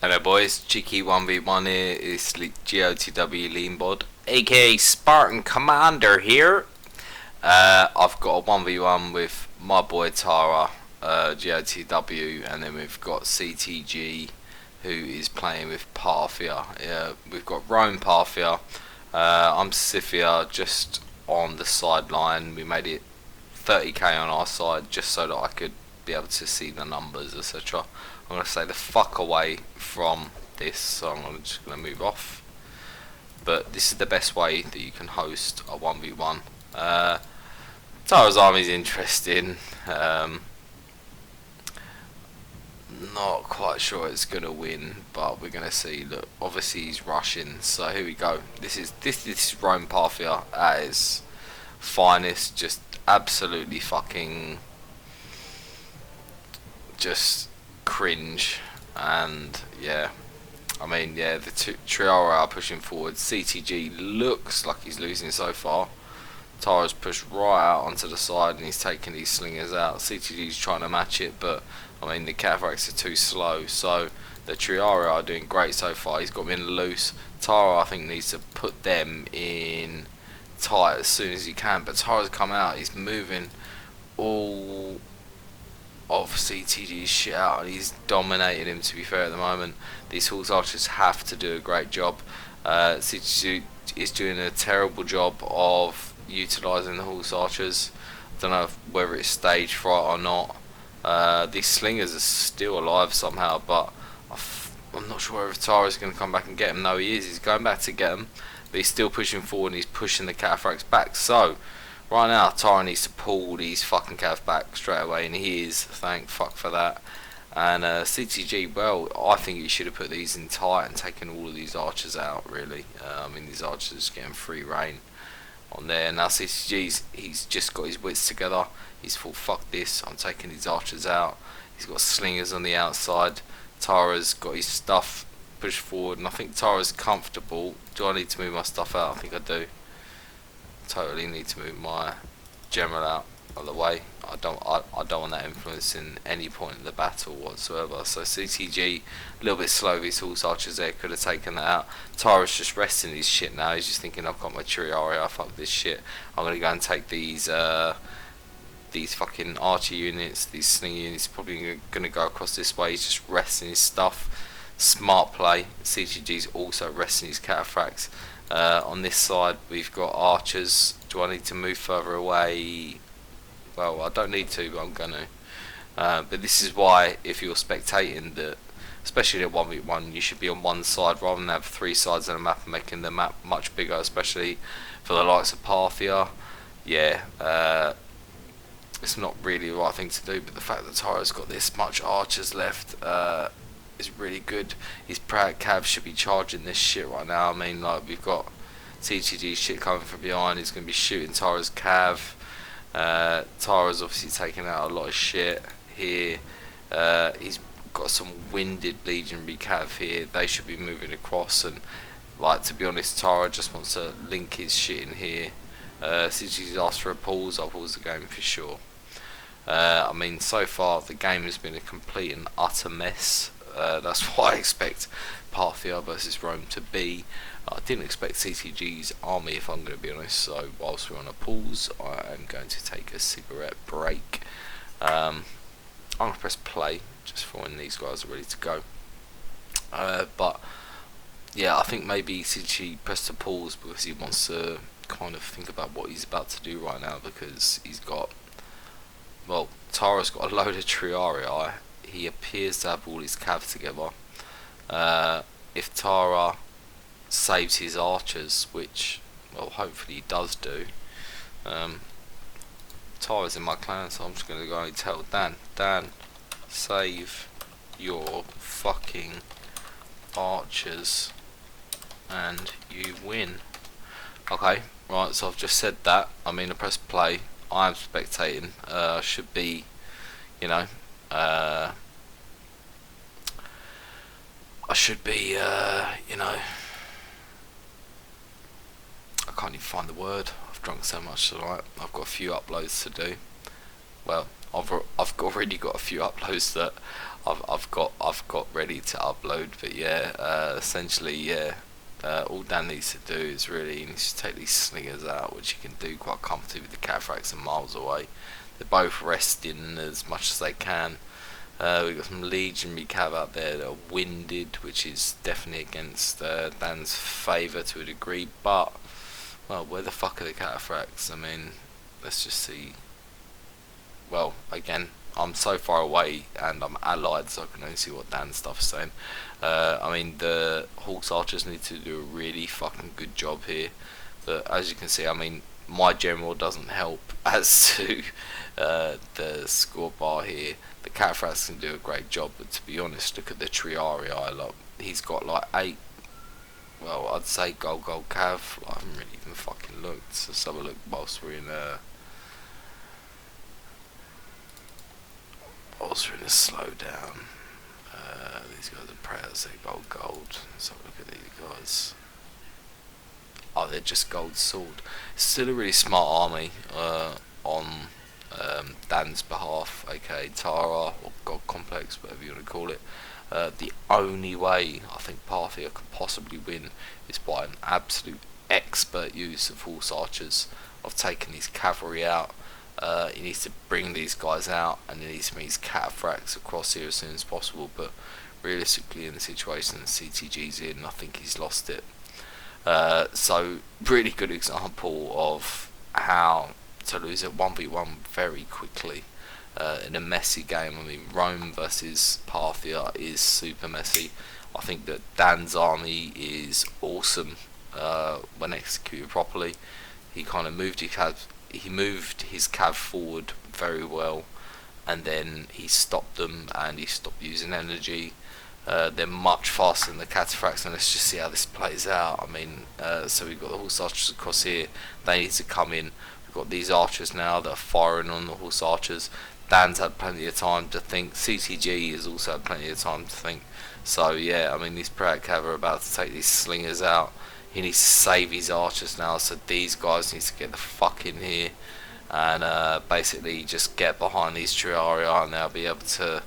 Hello boys, Cheeky 1v1 here, it's GOTW Leanbod, aka Spartan Commander here. I've got a 1v1 with my boy Tara, GOTW, and then we've got CTG, who is playing with Parthia. We've got Rome Parthia, I'm Scythia, just on the sideline. We made it 30k on our side, just so that I could be able to see the numbers, etc. I'm going to stay the fuck away from this, so I'm just going to move off. But this is the best way that you can host a 1v1. Tara's army is interesting. Not quite sure it's going to win, but we're going to see. Look, obviously he's rushing, so here we go. This is Rome Parthia at its finest. Just absolutely fucking just cringe. And yeah, I mean, yeah, the Triora are pushing forward. CTG looks like he's losing so far. Tara's pushed right out onto the side and he's taking these slingers out. CTG's trying to match it, but I mean the cataracts are too slow, so the Triora are doing great so far. He's got them in loose. Tara, I think, needs to put them in tight as soon as he can, but Tara's come out. He's moving all of CTG's shit out and he's dominating him, to be fair, at the moment. These horse archers have to do a great job. CTG is doing a terrible job of utilising the horse archers. I don't know whether it's stage fright or not. These slingers are still alive somehow, but I'm not sure if Tara's going to come back and get him. No, he is. He's going back to get him, but he's still pushing forward and he's pushing the cataphracts back. So right now Tara needs to pull these fucking calves back straight away, and he is, thank fuck for that. And CTG, well, I think he should have put these in tight and taken all of these archers out, really. I mean, these archers are getting free reign on there. Now he's just got his wits together. He's thought, fuck this, I'm taking these archers out. He's got slingers on the outside. Tara's got his stuff pushed forward, and I think Tara's comfortable. Do I need to move my stuff out? I think I do. Totally need to move my general out of the way. I don't want that influencing any point in the battle whatsoever. So CTG a little bit slow. These horse archers there could have taken that out. Tara's just resting his shit now. He's just thinking, I've got my Triaria, fuck this shit. I'm gonna go and take these fucking archer units, these sling units. Probably gonna go across this way. He's just resting his stuff. Smart play. CTG's also resting his cataphracts. On this side we've got archers. Do I need to move further away? Well, I don't need to, but I'm gonna. But this is why, if you're spectating, that especially at 1v1, you should be on one side rather than have three sides of the map and making the map much bigger, especially for the likes of Parthia. Yeah, it's not really the right thing to do, but the fact that Tara's got this much archers left is really good. His proud cav should be charging this shit right now. I mean, like, we've got CTG shit coming from behind. He's going to be shooting Tara's cav. Tara's obviously taking out a lot of shit here. He's got some winded legionary cav here. They should be moving across, and, like, to be honest, Tara just wants to link his shit in here. CTG's asked for a pause. I'll pause the game for sure. I mean, so far the game has been a complete and utter mess. That's what I expect Parthia versus Rome to be. I didn't expect CTG's army, if I'm going to be honest. So whilst we're on a pause, I am going to take a cigarette break. I'm going to press play just for when these guys are ready to go. But yeah, I think maybe CTG pressed a pause because he wants to kind of think about what he's about to do right now, because he's got, well, Tara's got a load of Triarii. He appears to have all his cav together. If Tara saves his archers, which, well, hopefully he does do. Tara's in my clan, so I'm just going to go and tell Dan, save your fucking archers and you win. Okay, right, so I've just said that. I mean, I press play. I am spectating. I should be, you know, I should be, you know, I can't even find the word. I've drunk so much tonight. I've got a few uploads to do. Well, I've already got a few uploads that I've got ready to upload. But yeah, essentially, yeah. All Dan needs to do is really he needs to take these slingers out, which he can do quite comfortably with the cataphracts and miles away. They're both resting as much as they can. We've got some legionary cav out there that are winded, which is definitely against Dan's favour to a degree. But well, where the fuck are the cataphracts? I mean, let's just see. Well, again, I'm so far away and I'm allied, so I can only see what Dan's stuff's saying. I mean, the horse archers need to do a really fucking good job here, but as you can see, I mean, my general doesn't help as to the score bar here. The cataphracts can do a great job, but to be honest, look at the Triarii. Like, he's got like 8. Well, I'd say gold cav. I haven't really even fucking looked. So let's have a look whilst we're in a slowdown. These guys are prayers. They're gold. Let's have a look at these guys. Oh, they're just gold sword. Still a really smart army on Dan's behalf, aka Tara or God Complex, whatever you want to call it. The only way I think Parthia can possibly win is by an absolute expert use of horse archers, of taking his cavalry out. He needs to bring these guys out, and he needs to bring his cataphracts across here as soon as possible. But realistically, in the situation that CTG's in, I think he's lost it. So really good example of how to lose at 1v1 very quickly in a messy game. I mean, Rome versus Parthia is super messy. I think that Dan's army is awesome when executed properly. He kind of moved his cav forward very well, and then he stopped them and he stopped using energy. They're much faster than the cataphracts, and let's just see how this plays out. I mean, so we've got the horse archers across here. They need to come in. We've got these archers now that are firing on the horse archers. Dan's had plenty of time to think. CTG has also had plenty of time to think. So yeah, I mean, these Pratt cav are about to take these slingers out. He needs to save his archers now, so these guys need to get the fuck in here and basically just get behind these Triarii, and they'll be able to.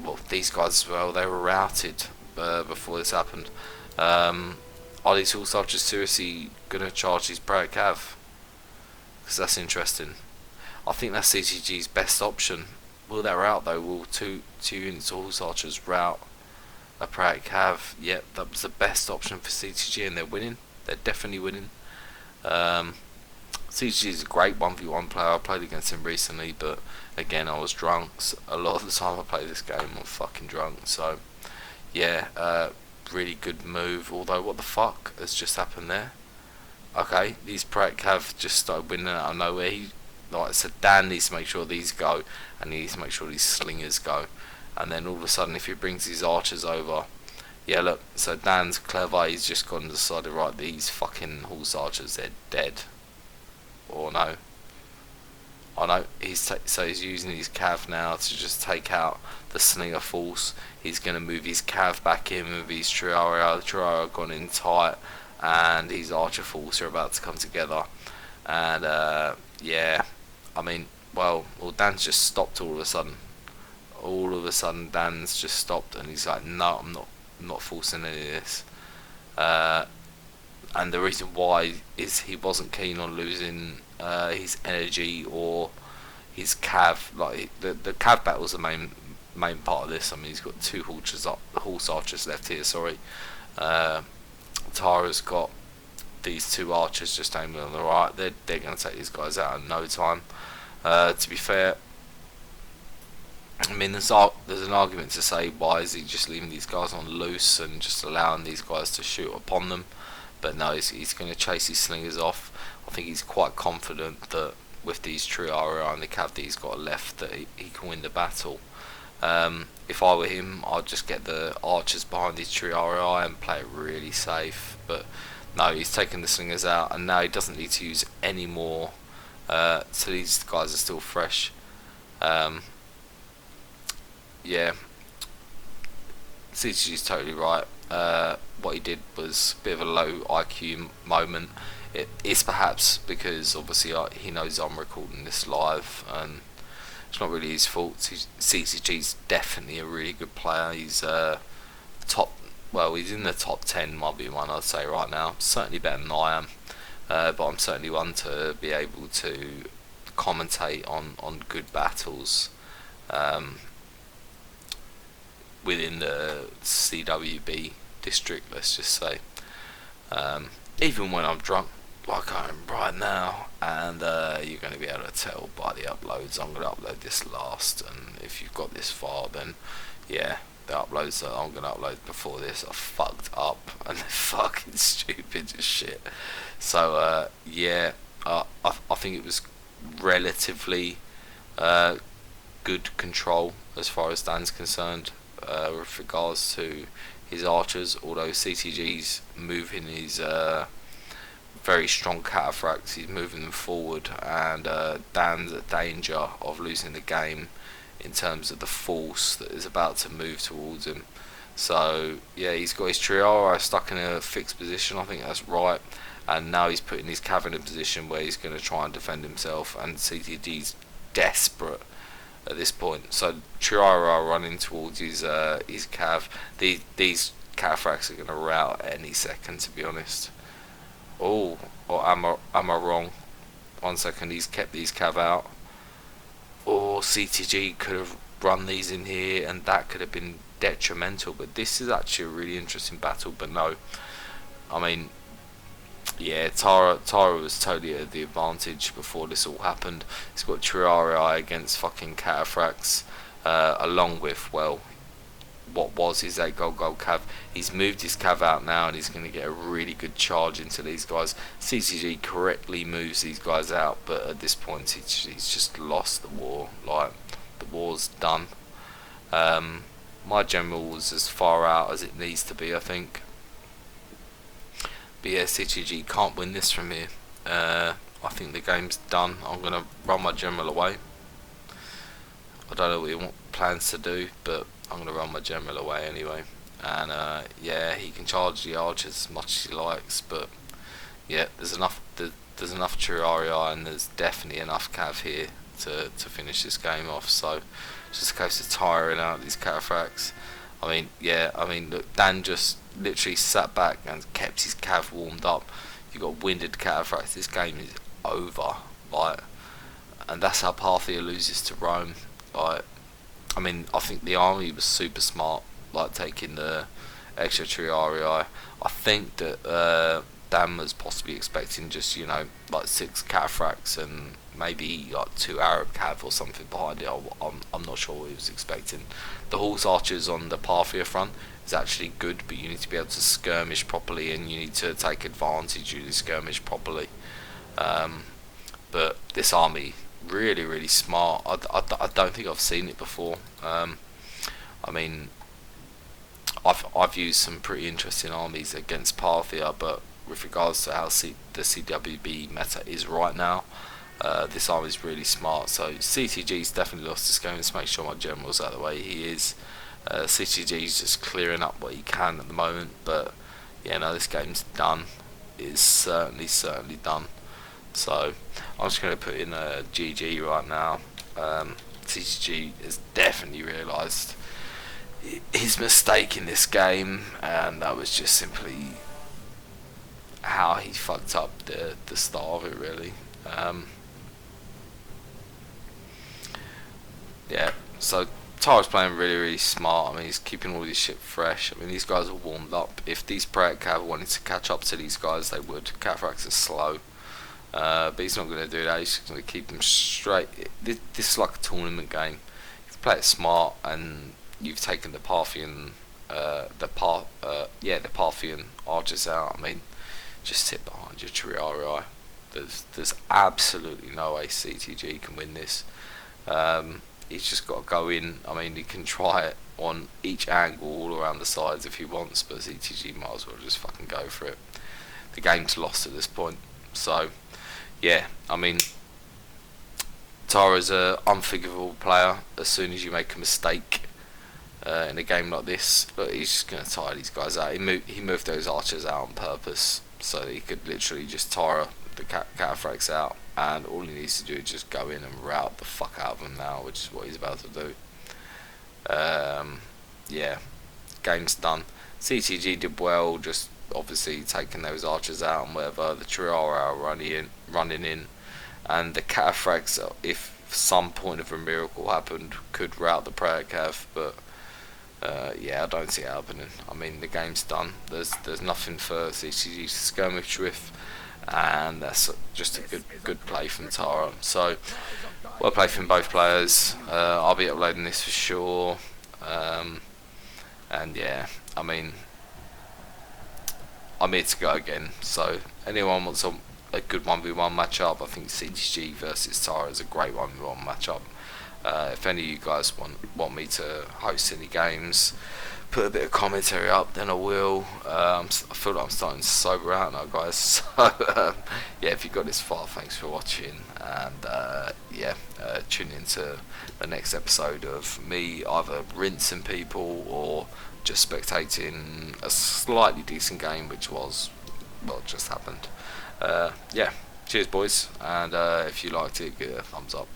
Well, these guys as well, they were routed before this happened. Are these horse archers seriously going to charge these Pratt cav? Because that's interesting. I think that's CTG's best option. Will that route though? Will two units of horse archers route a Pratt cav? Yep, that was the best option for CTG, and they're winning. They're definitely winning. CTG is a great 1v1 player. I played against him recently, but again, I was drunk. So a lot of the time I play this game, I'm fucking drunk. So yeah, really good move. Although, what the fuck has just happened there? Okay, these Pratt cav just started winning out of nowhere. Like I said, Dan needs to make sure these go, and he needs to make sure these slingers go. And then all of a sudden, if he brings these archers over, yeah, look, so Dan's clever. He's just gone and decided, right, these fucking horse archers, they're dead. Or no. Oh no, so he's using his cav now to just take out the slinger force. He's going to move his cav back in with his Triarii. The Triarii have gone in tight, and his archer force are about to come together. And yeah, I mean, well, Dan's just stopped all of a sudden. All of a sudden, Dan's just stopped, and he's like, no, I'm not forcing any of this. And the reason why is he wasn't keen on losing his energy or his cav. Like the cav battle's the main part of this. I mean, he's got two horse archers left here. Sorry, Tara's got these two archers just aiming on the right. They're going to take these guys out in no time. To be fair, I mean, there's an argument to say, why is he just leaving these guys on loose and just allowing these guys to shoot upon them? But no, he's going to chase his slingers off. I think he's quite confident that with these Triarii and the cav that he's got left, that he can win the battle. If I were him, I'd just get the archers behind these Triarii and play it really safe. But no, he's taken the slingers out, and now he doesn't need to use any more. So these guys are still fresh. Yeah, CTG is totally right. What he did was a bit of a low IQ moment. It's perhaps because obviously he knows I'm recording this live, and It's not really his fault. CTG's definitely a really good player. He's top. Well, he's in the top 10, might be one I'd say right now. Certainly better than I am. But I'm certainly one to be able to commentate on good battles within the CWB district, let's just say. Even when I'm drunk, like I am right now, and you're going to be able to tell by the uploads. I'm going to upload this last, and if you've got this far, then yeah, the uploads that I'm going to upload before this are fucked up and they're fucking stupid as shit. So yeah, I think it was relatively good control as far as Dan's concerned with regards to his archers, although CTG's moving his very strong cataphracts, he's moving them forward, and Dan's at danger of losing the game in terms of the force that is about to move towards him. So yeah, he's got his Triara stuck in a fixed position, I think that's right, and now he's putting his cav in a position where he's going to try and defend himself, and CTG's desperate at this point. So Triara are running towards his cav. These cataphracts are going to rout any second, to be honest. Oh, or am I wrong? 1 second, he's kept these cav out. Or CTG could have run these in here, and that could have been detrimental. But this is actually a really interesting battle. But no, I mean, yeah, Tara was totally at the advantage before this all happened. He's got Triarii against fucking cataphracts, along with, well, what was his 8 gold cav. He's moved his cav out now, and he's going to get a really good charge into these guys. CTG correctly moves these guys out, but at this point he's just lost the war. Like, the war's done. My general was as far out as it needs to be, I think. But yeah, CTG can't win this from here. I think the game's done. I'm going to run my general away. I don't know what he plans to do, but I'm going to run my general away anyway. And yeah, he can charge the archers as much as he likes, but yeah, there's enough Triarii, and there's definitely enough cav here to finish this game off. So just a case of tiring out these cataphracts. I mean, yeah, I mean, look, Dan just literally sat back and kept his cav warmed up. You got winded cataphracts, this game is over. Like, and that's how Parthia loses to Rome. Like, I mean, I think the army was super smart, like taking the extra Triarii. I think that Dan was possibly expecting just, you know, like 6 cataphracts and maybe like 2 Arab cav or something behind it. I'm not sure what he was expecting. The horse archers on the Parthia front is actually good, but you need to be able to skirmish properly, and you need to take advantage of the skirmish properly. But this army, really smart. I don't think I've seen it before. I mean, I've used some pretty interesting armies against Parthia, but with regards to how the CWB meta is right now, this army is really smart. So CTG's definitely lost this game. Let's make sure my general's out of the way. He is. CTG's just clearing up what he can at the moment, but yeah, no, this game's done. It is certainly done. So I'm just going to put in a GG right now. CTG has definitely realised his mistake in this game, and that was just simply how he fucked up the start of it, really. Yeah, so Tara's playing really smart. I mean, he's keeping all this shit fresh. I mean, these guys are warmed up. If these Praet Cav wanted to catch up to these guys, they would. Cataphracts are slow. But he's not going to do that. He's just going to keep them straight. This is like a tournament game. If you play it smart and you've taken the Parthian, the Parthian archers out, I mean, just sit behind your Triarii. There's absolutely no way CTG can win this. He's just got to go in. I mean, he can try it on each angle all around the sides if he wants, but CTG might as well just fucking go for it. The game's lost at this point. So yeah, I mean, Tara's an unforgivable player. As soon as you make a mistake in a game like this, look, he's just going to tire these guys out. He moved those archers out on purpose so that he could literally just tire the cataphracts out, and all he needs to do is just go in and rout the fuck out of them now, which is what he's about to do. Yeah, game's done. CTG did well, just obviously taking those archers out and whatever. The Triara are running in, and the cataphracts, if some point of a miracle happened, could rout the prayer cav, but yeah, I don't see it happening. I mean, the game's done. There's nothing for CTG to skirmish with, and that's just a good play from Tara. So, well played from both players. I'll be uploading this for sure. And yeah, I mean, I'm here to go again. So, anyone wants a good 1v1 matchup, I think CTG versus Tara is a great 1v1 matchup. If any of you guys want me to host any games, put a bit of commentary up, then I will. I feel like I'm starting to sober out now, guys. So yeah, if you got this far, thanks for watching, and yeah, tune into the next episode of me either rinsing people or just spectating a slightly decent game, which was, well, just happened. Yeah, cheers boys, and if you liked it, give it a thumbs up.